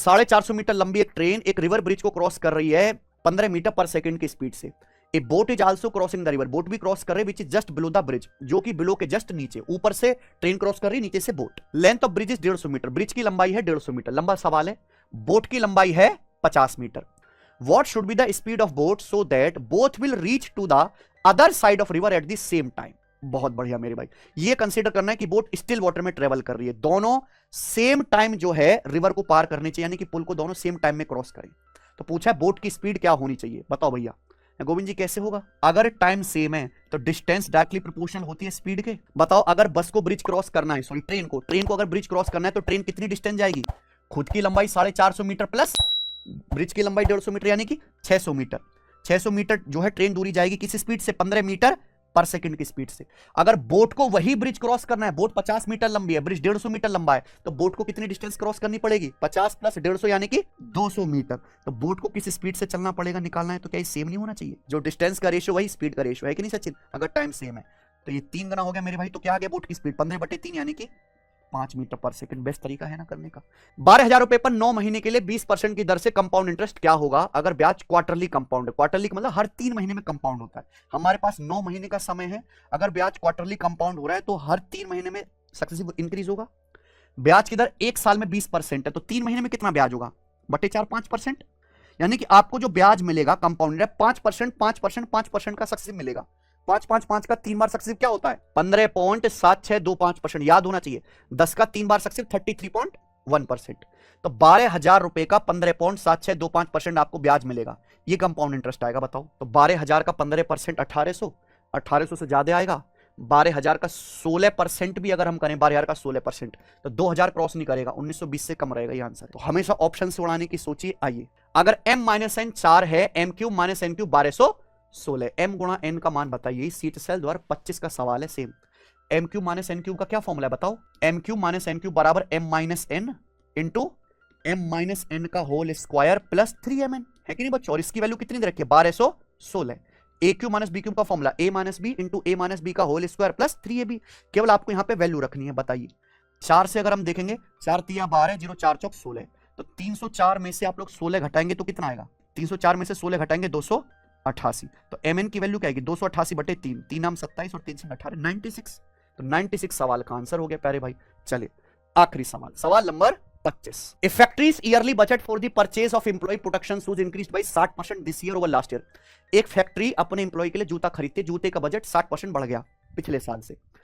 450 metre लंबी एक train एक रिवर ब्रिज को क्रॉस कर रही है 15 मीटर पर सेकंड की स्पीड से। ए boat is also crossing the river, boat भी क्रॉस कर रही है which is just below the bridge, जो कि बिलो के जस्ट नीचे, ऊपर से ट्रेन क्रॉस कर रही है, नीचे से boat. Length of bridge is 150 metre, bridge की लंबाई है 150 मीटर। लंबा सवाल है, बोट की लंबाई है 50 metre. What should be the speed of boat so that both will reach to the other side of river at the same time. बहुत बढ़िया मेरे भाई, ये कंसीडर करना है कि बोट स्टिल वाटर में ट्रेवल कर रही है, दोनों सेम टाइम जो है रिवर को पार करनी चाहिए, यानी कि पुल को दोनों सेम टाइम में क्रॉस करें। तो पूछा है बोट की स्पीड क्या होनी चाहिए, बताओ भैया। गोविंद जी कैसे होगा? अगर टाइम सेम है तो डिस्टेंस डायरेक्टली प्रोपोर्शनल होती है स्पीड के। बताओ अगर बस को ब्रिज क्रॉस करना है, सॉरी ट्रेन को अगर ब्रिज क्रॉस करना है तो ट्रेन कितनी डिस्टेंस जाएगी? खुद की लंबाई 450 मीटर प्लस ब्रिज की लंबाई 150 मीटर, यानी कि 600 मीटर। 600 मीटर जो है ट्रेन दूरी जाएगी किस स्पीड से? 15 मीटर पर सेकंड की स्पीड से। अगर बोट को वही ब्रिज क्रॉस करना है, बोट 50 मीटर लंबी है, ब्रिज 150 मीटर लंबा है, तो बोट को कितनी डिस्टेंस क्रॉस करनी पड़ेगी? 50 प्लस 150 यानी कि 200 मीटर। तो बोट को किस स्पीड से चलना पड़ेगा, निकालना है, तो क्या ये सेम नहीं होना चाहिए? जो डिस्टेंस का रेशियो वही स्पीड का रेशियो है कि नहीं सचिन? अगर टाइम सेम है तो ये 3 गुना हो गया मेरे भाई। तो क्या आ गया बोट की स्पीड? 15/3 यानी कि 5 मीटर पर सेकंड। बेस्ट तरीका है ना करने का। 12,000 रुपए पर 9 महीने के लिए 20% की दर से कंपाउंड इंटरेस्ट क्या होगा अगर ब्याज क्वार्टरली कंपाउंड है? क्वार्टरली का मतलब हर 3 महीने में कंपाउंड होता है। हमारे पास 9 महीने का समय है, अगर ब्याज क्वार्टरली कंपाउंड हो रहा है तो हर 3 महीने में सक्सेसिव इंक्रीज होगा। ब्याज की दर 1 साल में 20% है, तो 3 महीने में कितना ब्याज होगा? बटे 4 5%, यानी कि आपको जो ब्याज मिलेगा कंपाउंड 5% 5% 5% का सक्सेसिव मिलेगा। 5 का 3 बार सक्सेसिव क्या होता है? 15.7625%। याद होना चाहिए, 10 का 3 बार सक्सेसिव 33.1%। तो 12,000 रुपए का 15.7625% आपको ब्याज मिलेगा, ये कंपाउंड इंटरेस्ट आएगा। बताओ तो 12,000 का 15% 1800 से ज्यादा आएगा। 12,000 का 16% भी अगर हम करें, 12,000 का 16% तो 2,000 क्रॉस नहीं करेगा, 1920 से कम रहेगा ये आंसर। तो हमेशा ऑप्शन से उड़ाने की सोचिए। आइए, अगर m - n 4 है, m cube - n cube 1216, m गुणा n का मान बताइए। सीट सेल द्वारा 25 का सवाल है same. m cube - n cube का क्या फॉर्मूला है बताओ? m क्यूब - n क्यूब बराबर m - n into m - n का होल स्क्वायर प्लस 3mn, है कि नहीं बच्चों? और इसकी वैल्यू कितनी दे रखी है? 1216। a क्यूब - b क्यूब का formula a - b into a - b का होल स्क्वायर प्लस 3ab। केवल आपको यहां पे वैल्यू रखनी है। बताइए 4 से अगर हम देखेंगे, 4 3 12, 0 4 चौक 16, तो 304 में से आप लोग 16 घटाएंगे तो कितना आएगा? 304 में से 16 घटाएंगे 288। तो mn की वैल्यू क्या आएगी? 288/3, 3 आम 27 और 3 से 18 96। तो 96 सवाल का आंसर हो गया प्यारे भाई। चलिए आखिरी सवाल, सवाल number 25। A factories yearly budget for the purchase of employ protection shoes increased by 60% this year over last year. एक फैक्ट्री अपने एम्प्लॉय के लिए जूता खरीदती है, जूते का बजट 60% बढ़ गया पिछले साल से।